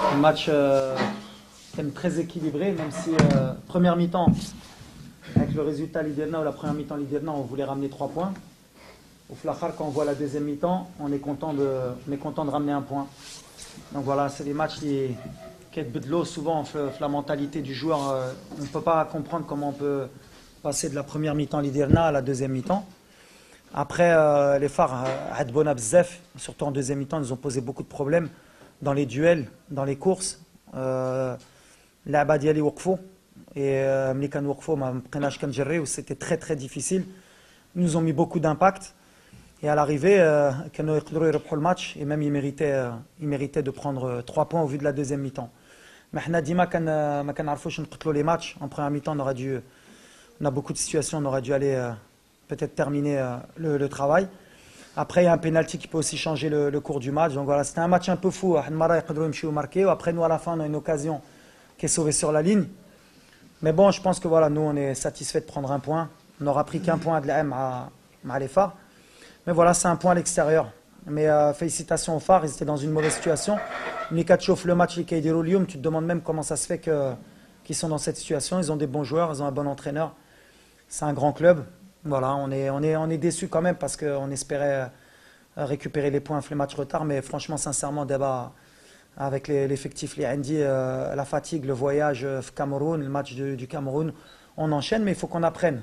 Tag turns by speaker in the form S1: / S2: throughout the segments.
S1: Un match très équilibré, même si première mi-temps, avec le résultat Liderna ou la première mi-temps Liderna, on voulait ramener 3 points. Au Flachar, quand on voit la deuxième mi-temps, on est content de ramener un point. Donc voilà, c'est des matchs qui est de l'eau souvent la mentalité du joueur. On ne peut pas comprendre comment on peut passer de la première mi-temps Liderna à la deuxième mi-temps. Après, les phares, Hadbona Bzef, surtout en deuxième mi-temps, nous ont posé beaucoup de problèmes dans les duels, dans les courses. L'Abadiali Wokfo et Mlikan Wokfo, c'était très très difficile. Ils nous ont mis beaucoup d'impact. Et à l'arrivée, Kano Iqdrou reprend le match et même il méritait de prendre 3 points au vu de la deuxième mi-temps. Mais on a dit que les matchs en première mi-temps, on a beaucoup de situations, on aurait dû aller peut-être terminer le travail. Après, il y a un pénalty qui peut aussi changer le cours du match. Donc voilà, c'était un match un peu fou. Après, nous, à la fin, on a une occasion qui est sauvée sur la ligne. Mais bon, je pense que voilà, nous, on est satisfait de prendre un point. On n'aura pris qu'un point de l'AM à l'EFA. Mais voilà, c'est un point à l'extérieur. Mais félicitations aux phares, ils étaient dans une mauvaise situation. Mika chauffe le match, tu te demandes même comment ça se fait qu'ils sont dans cette situation. Ils ont des bons joueurs, ils ont un bon entraîneur. C'est un grand club. Voilà, on est déçus quand même parce qu'on espérait récupérer les points les matchs retard. Mais franchement, sincèrement, débat avec l'effectif, les Andy, la fatigue, le voyage au Cameroun, le match du Cameroun, on enchaîne, mais il faut qu'on apprenne.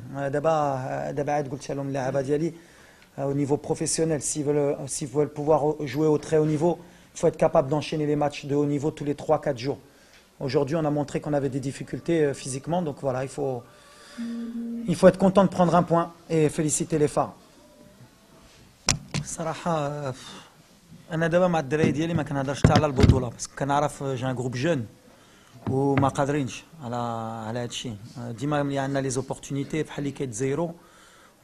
S1: Au niveau professionnel, s'ils veulent pouvoir jouer au très haut niveau, il faut être capable d'enchaîner les matchs de haut niveau tous les 3-4 jours. Aujourd'hui, on a montré qu'on avait des difficultés physiquement, donc voilà, il faut être content de prendre un point et féliciter les phares. صراحة أنا دابا مع الدراري ديالي ما كنهضرش حتى على البطولة بس كنعرف جي ان جروب جون وما قادرينش على هذا الشيء ديما ملي عندنا لي زوبورتونيتي بحال اللي كيتزيرو.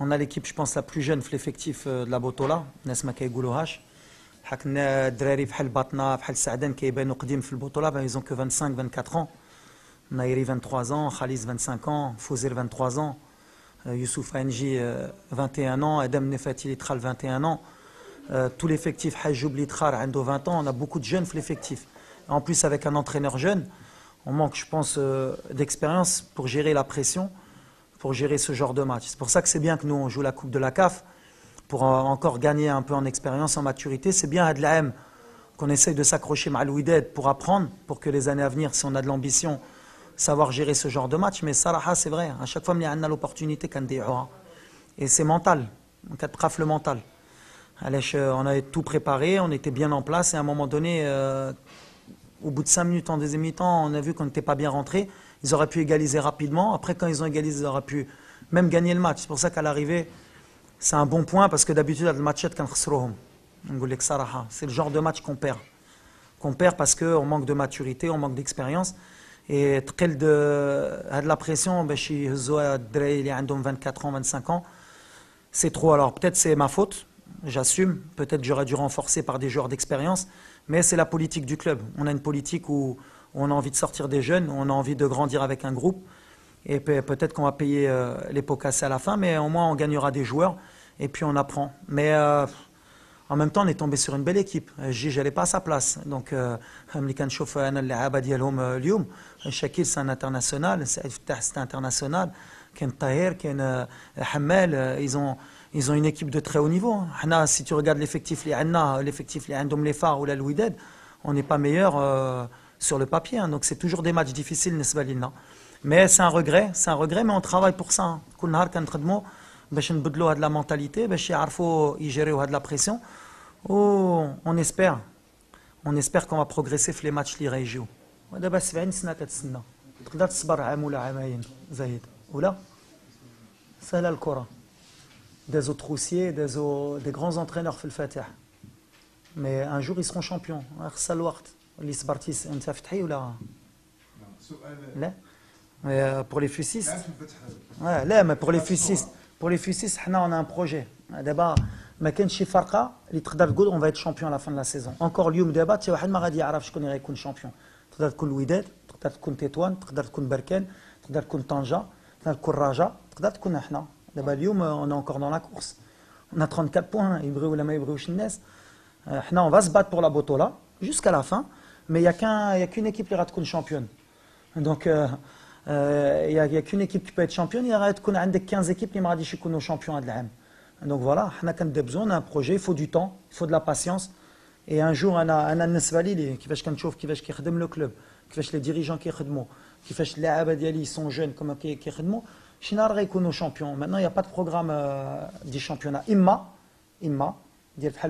S1: On a l'équipe, je pense, la plus jeune في l'effectif de la Botola, الناس ما كيقولوهاش. حكنا الدراري بحال باطنا بحال سعدان كيبانوا قديم في البطولة, ils ont que 25-24 ans. Nairi 23 ans, Khalis 25 ans, Fouzir 23 ans, Youssouf Anji 21 ans, Adam Nefati Litral 21 ans. Tout l'effectif Hajoub Litral a 20 ans, on a beaucoup de jeunes في l'effectif. En plus avec un entraîneur jeune, on manque, je pense, d'expérience pour gérer la pression, pour gérer ce genre de match. C'est pour ça que c'est bien que nous on joue la Coupe de la CAF, pour encore gagner un peu en expérience, en maturité. C'est bien à de l'AM qu'on essaye de s'accrocher à l'Ouided pour apprendre, pour que les années à venir, si on a de l'ambition, savoir gérer ce genre de match. Mais Saraha, c'est vrai, à chaque fois qu'on a l'opportunité, et c'est mental, le mental. On avait tout préparé, on était bien en place, et à un moment donné, au bout de 5 minutes en deuxième mi-temps, on a vu qu'on n'était pas bien rentré. Ils auraient pu égaliser rapidement. Après, quand ils ont égalisé, ils auraient pu même gagner le match. C'est pour ça qu'à l'arrivée, c'est un bon point, parce que d'habitude, le match c'est le genre de match qu'on perd. Qu'on perd parce qu'on manque de maturité, on manque d'expérience. Et de la pression, chez les 24 ans, 25 ans, c'est trop. Alors peut-être c'est ma faute, j'assume. Peut-être j'aurais dû renforcer par des joueurs d'expérience. Mais c'est la politique du club. On a une politique où on a envie de sortir des jeunes, on a envie de grandir avec un groupe. Et peut-être qu'on va payer les pots cassés à la fin, mais au moins on gagnera des joueurs et puis on apprend. Mais en même temps, on est tombé sur une belle équipe. J'allais pas à sa place. Donc, Shakil, c'est un international. C'est international. Ken Tahir, Ken Hamel, ils ont une équipe de très haut niveau. Si tu regardes l'effectif les Andoum les Phares ou la Louided, on n'est pas meilleur sur le papier. Donc, c'est toujours des matchs difficiles, Nesbalina. Mais c'est un regret, mais on travaille pour ça. Kul nahar kankhedmou باش نبدلوا هاد la mentalité, باش يعرفوا يجيريو هاد la pression. On espère qu'on va progresser في les matchs اللي غيجيو. ودابا 70 سنة كتسنى. تقدر تصبر عام ولا عامين زايد ولا؟ سهلة الكرة. Des autres roussiers, des grands entraîneurs في الفاتح. Mais un jour ils seront champions. خصها الوقت. اللي صبرتي انت فتحي ولا؟ لا. Pour les fussistes. Ouais, là, mais pour les fussistes, on a un projet. D'abord, ما كاينش شي فرقه اللي تقدر تقول on va être champion à la fin de la saison. Encore اليوم دابا حتى واحد ما غادي يعرف شكون اللي غيكون champion. تقدر تكون الوداد، تقدر تكون تطوان، تقدر تكون بركان، تقدر تكون طنجة، تقدر تكون الرجاء، تقدر تكون احنا. دابا اليوم on est encore dans la course. On a 34 points, يبغيو ولا ما يبغيوش الناس. احنا on va se battre pour la Botola jusqu'à la fin. mais il y a qu'une équipe qui va être championne. Donc il y a qu'une équipe qui peut être championne, il y a 15 équipes qui vont être champions de l'année. Donc voilà, on a besoin d'un projet, il faut du temps, il faut de la patience. Et un jour, on a un valide qui va le club, qui les dirigeants qui les sont jeunes, comme qui sont champions. Maintenant, il n'y a pas de programme du championnat. Imma,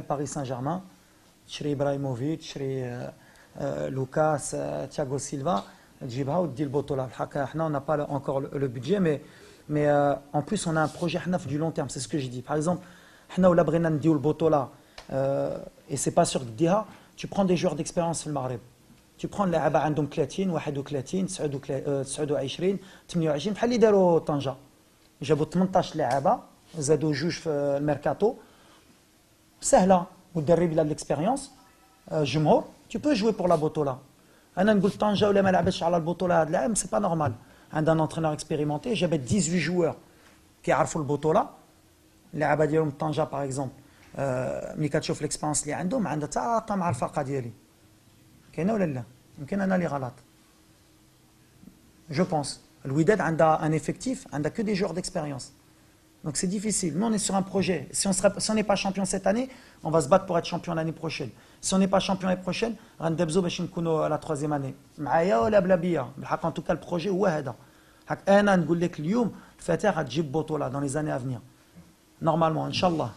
S1: Paris Saint-Germain, Ibrahimovic, Lucas, Thiago Silva, on n'a pas encore le budget, mais en plus, on a un projet du long terme, c'est ce que j'ai dit. Par exemple, et c'est pas sûr que tu prends des joueurs d'expérience au Maghreb. Tu prends les Aba عندهم 30 31 29 28 بحال اللي داروا طنجة جابوا 18 لاعبة زادوا جوج في الميركاتو سهلة والدرب له l'expérience جمهور tu peux jouer pour la بطولة انا نقول طنجة ولا ما لعبتش على البطولة هذا العام c'est pas normal عندنا un entraîneur expérimenté جابت 18 joueurs كيعرفوا البطولة اللعابة ديالهم طنجة par exemple ملي كتشوف ليكسبيريونس اللي عندهم عندها تعاطى مع الفرقه ديالي كاينه ولا لا يمكن انا اللي غلط جو بونس الوداد عندها ان افكتيف عندها que des joueurs d'expérience donc c'est difficile nous on est sur un projet si on n'est pas champion cette année on va se battre pour être champion l'année prochaine si on n'est pas champion l'année prochaine غندبزو باش نكونوا la troisième année معايا ولا بلا بيا بالحق en tout cas le projet هو هذا انا نقول لك اليوم الفتاه غتجيب بطوله dans les années à venir normalement ان شاء الله